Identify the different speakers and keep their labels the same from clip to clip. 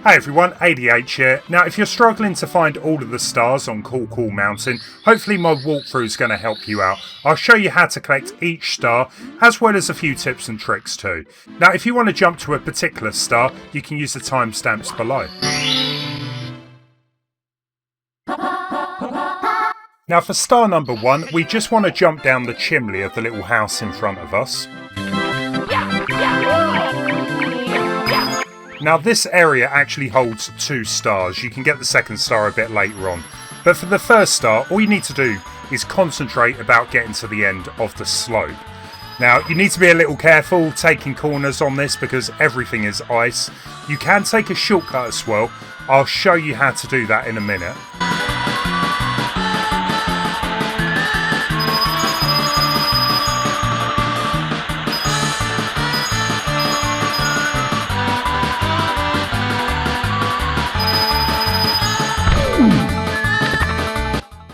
Speaker 1: Hey everyone, ADH here. Now if you're struggling to find all of the stars on Cool Mountain, hopefully my walkthrough is going to help you out. I'll show you how to collect each star, as well as a few tips and tricks too. Now if you want to jump to a particular star, you can use the timestamps below. Now for star number 1, we just want to jump down the chimney of the little house in front of us. Now this area actually holds 2 stars. You can get the second star a bit later on. But for the first star, all you need to do is concentrate about getting to the end of the slope. Now you need to be a little careful taking corners on this because everything is ice. You can take a shortcut as well. I'll show you how to do that in a minute.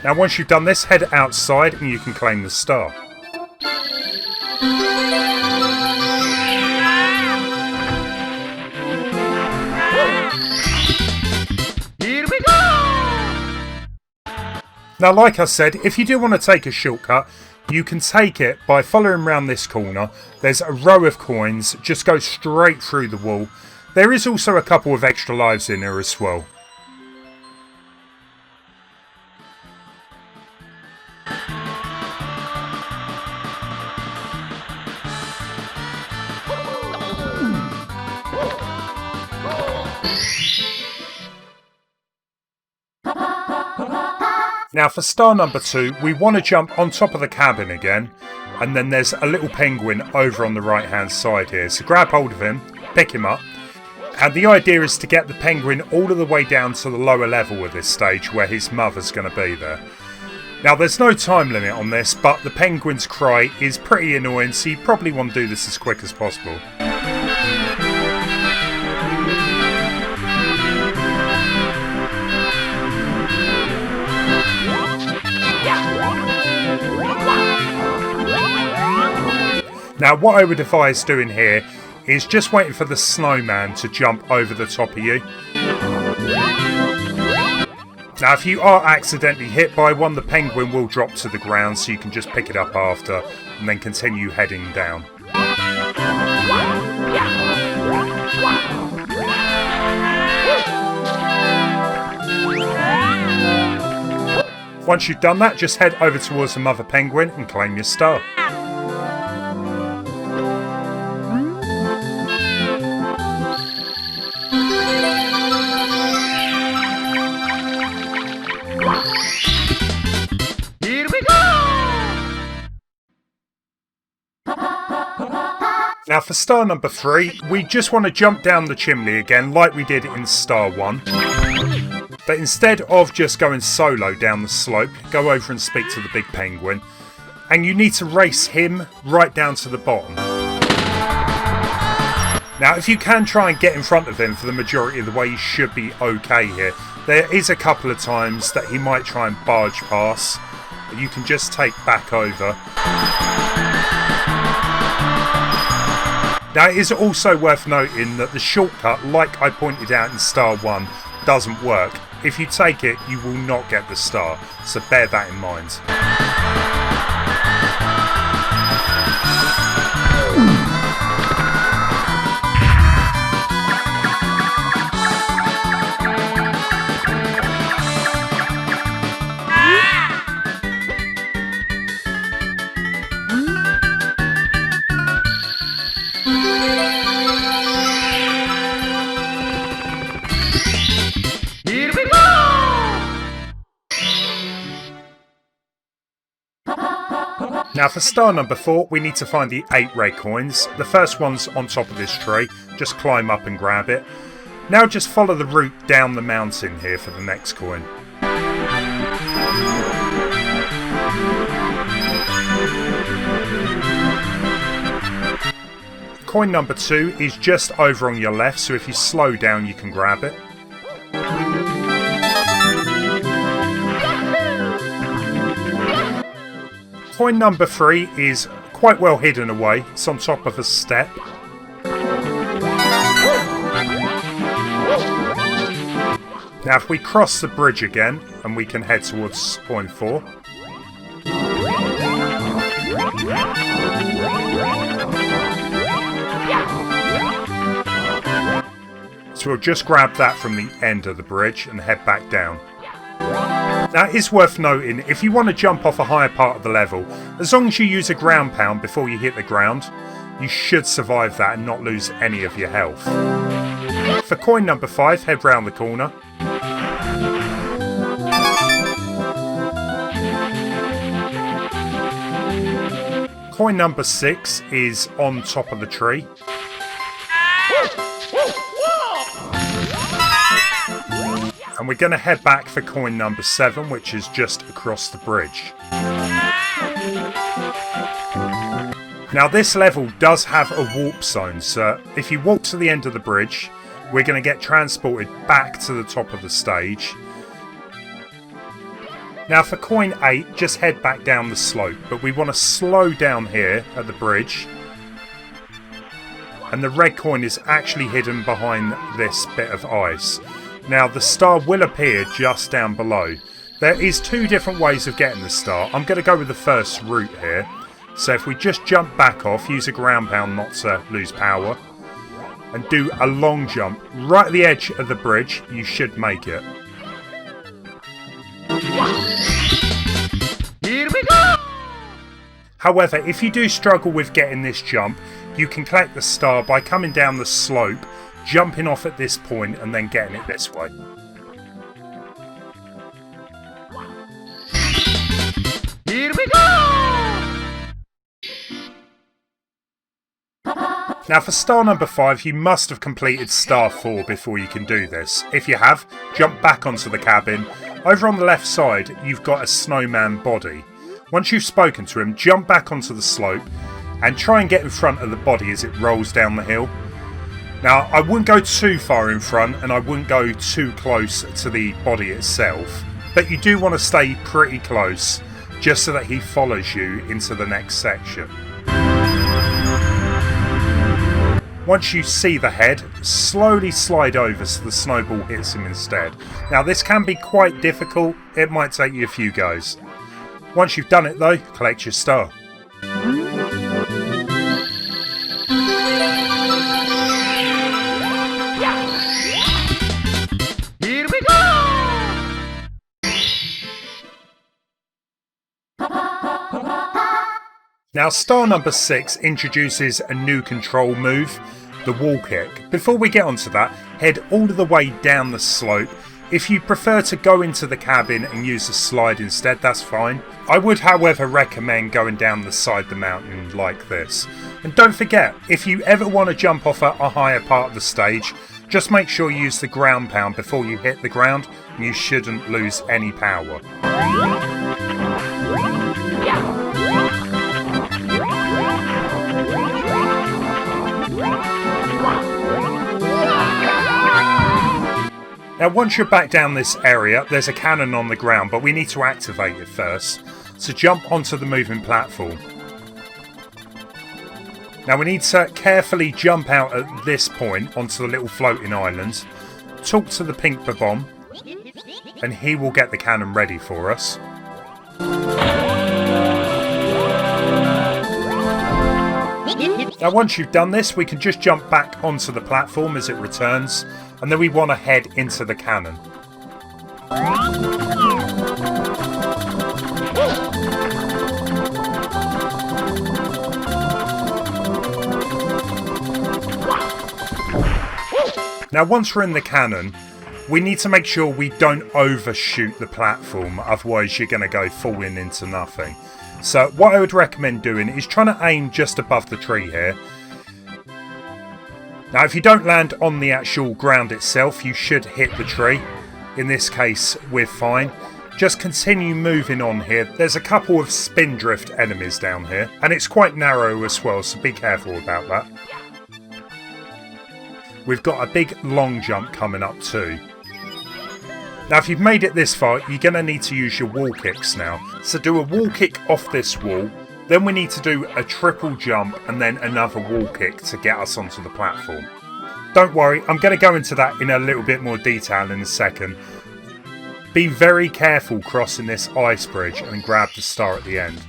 Speaker 1: Now once you've done this, head outside and you can claim the star.
Speaker 2: Here we go!
Speaker 1: Now like I said, if you do want to take a shortcut, you can take it by following around this corner. There's a row of coins, just go straight through the wall. There is also a couple of extra lives in there as well. Now for star number 2, we want to jump on top of the cabin again, and then there's a little penguin over on the right hand side here. So grab hold of him, pick him up, and the idea is to get the penguin all of the way down to the lower level of this stage where his mother's going to be there. Now there's no time limit on this, but the penguin's cry is pretty annoying, so you probably want to do this as quick as possible. Now what I would advise doing here is just waiting for the snowman to jump over the top of you. Now if you are accidentally hit by one, the penguin will drop to the ground, so you can just pick it up after and then continue heading down. Once you've done that, just head over towards the mother penguin and claim your star.
Speaker 2: Here we go!
Speaker 1: Now for star number 3, we just want to jump down the chimney again like we did in star 1. But instead of just going solo down the slope, go over and speak to the big penguin. And you need to race him right down to the bottom. Now if you can try and get in front of him for the majority of the way, you should be okay here. There is a couple of times that he might try and barge past. You can just take back over. Now it is also worth noting that the shortcut, like I pointed out in star 1, doesn't work. If you take it, you will not get the star, so bear that in mind.
Speaker 2: Here we go!
Speaker 1: Now for star number 4, we need to find the 8 red coins. The first one's on top of this tree. Just climb up and grab it. Now just follow the route down the mountain here for the next coin. Coin number 2 is just over on your left, so if you slow down you can grab it. Coin number 3 is quite well hidden away. It's on top of a step. Now if we cross the bridge again, and we can head towards point 4. So we'll just grab that from the end of the bridge and head back down. Now it is worth noting, if you want to jump off a higher part of the level, as long as you use a ground pound before you hit the ground, you should survive that and not lose any of your health. For coin number 5, head round the corner. Coin number 6 is on top of the tree. And we're going to head back for coin number 7, which is just across the bridge. Now this level does have a warp zone, so if you walk to the end of the bridge, we're going to get transported back to the top of the stage. Now for coin 8, just head back down the slope, but we want to slow down here at the bridge. And the red coin is actually hidden behind this bit of ice. Now the star will appear just down below. There is 2 different ways of getting the star. I'm going to go with the first route here. So if we just jump back off, use a ground pound not to lose power, and do a long jump right at the edge of the bridge, you should make it.
Speaker 2: Here we go!
Speaker 1: However, if you do struggle with getting this jump, you can collect the star by coming down the slope, jumping off at this point and then getting it this way.
Speaker 2: Here we go!
Speaker 1: Now for star number 5, you must have completed star 4 before you can do this. If you have, jump back onto the cabin. Over on the left side, you've got a snowman body. Once you've spoken to him, jump back onto the slope and try and get in front of the body as it rolls down the hill. Now, I wouldn't go too far in front and I wouldn't go too close to the body itself, but you do want to stay pretty close just so that he follows you into the next section. Once you see the head, slowly slide over so the snowball hits him instead. Now this can be quite difficult, it might take you a few goes. Once you've done it though, collect your star.
Speaker 2: Here we go!
Speaker 1: Now star number 6 introduces a new control move, the wall kick. Before we get onto that, head all the way down the slope. If you prefer to go into the cabin and use the slide instead, that's fine. I would however recommend going down the side of the mountain like this. And don't forget, if you ever want to jump off a higher part of the stage, just make sure you use the ground pound before you hit the ground, and you shouldn't lose any power. Now once you're back down this area, there's a cannon on the ground, but we need to activate it first. So jump onto the moving platform. Now we need to carefully jump out at this point onto the little floating island. Talk to the pink bomb, and he will get the cannon ready for us. Now once you've done this, we can just jump back onto the platform as it returns, and then we want to head into the cannon. Now once we're in the cannon, we need to make sure we don't overshoot the platform, otherwise you're going to go falling into nothing. So what I would recommend doing is trying to aim just above the tree here. Now if you don't land on the actual ground itself, you should hit the tree. In this case, we're fine. Just continue moving on here. There's a couple of spindrift enemies down here, and it's quite narrow as well, so be careful about that. We've got a big long jump coming up too. Now if you've made it this far, you're going to need to use your wall kicks now. So do a wall kick off this wall, then we need to do a triple jump and then another wall kick to get us onto the platform. Don't worry, I'm going to go into that in a little bit more detail in a second. Be very careful crossing this ice bridge and grab the star at the end.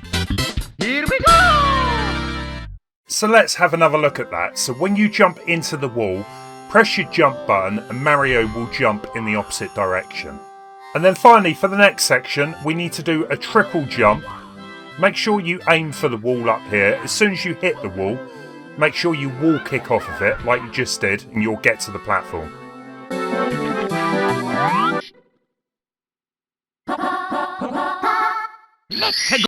Speaker 2: Here we go!
Speaker 1: So let's have another look at that. So when you jump into the wall, press your jump button and Mario will jump in the opposite direction. And then finally, for the next section, we need to do a triple jump. Make sure you aim for the wall up here. As soon as you hit the wall, make sure you wall kick off of it like you just did and you'll get to the platform.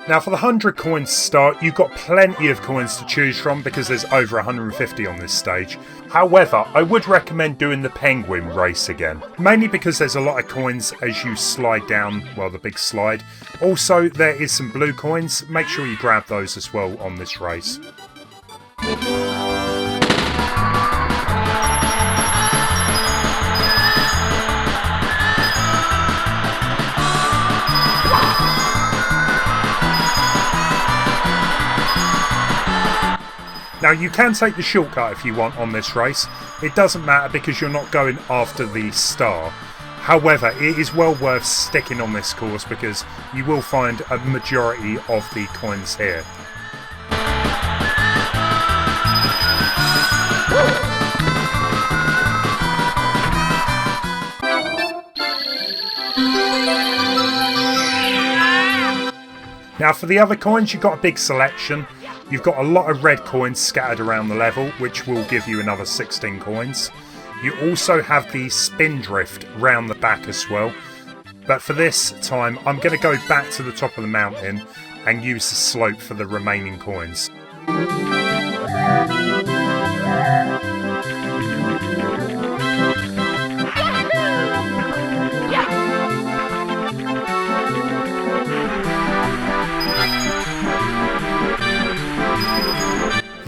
Speaker 1: Now for the 100 coins start, you've got plenty of coins to choose from because there's over 150 on this stage. However, I would recommend doing the penguin race again, mainly because there's a lot of coins as you slide down, well, the big slide. Also, there is some blue coins, make sure you grab those as well on this race. Now you can take the shortcut if you want on this race, it doesn't matter because you're not going after the star. However, it is well worth sticking on this course because you will find a majority of the coins here. Now for the other coins, you've got a big selection. You've got a lot of red coins scattered around the level, which will give you another 16 coins. You also have the spin drift round the back as well. But for this time, I'm going to go back to the top of the mountain and use the slope for the remaining coins.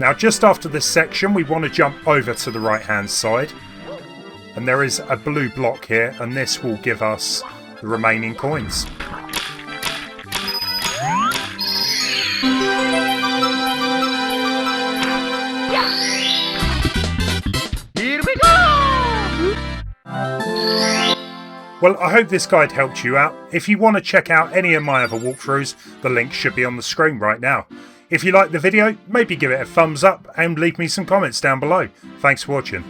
Speaker 1: Now just after this section we want to jump over to the right hand side and there is a blue block here and this will give us the remaining coins.
Speaker 2: Here we go!
Speaker 1: Well, I hope this guide helped you out. If you want to check out any of my other walkthroughs, the link should be on the screen right now. If you liked the video, maybe give it a thumbs up and leave me some comments down below. Thanks for watching.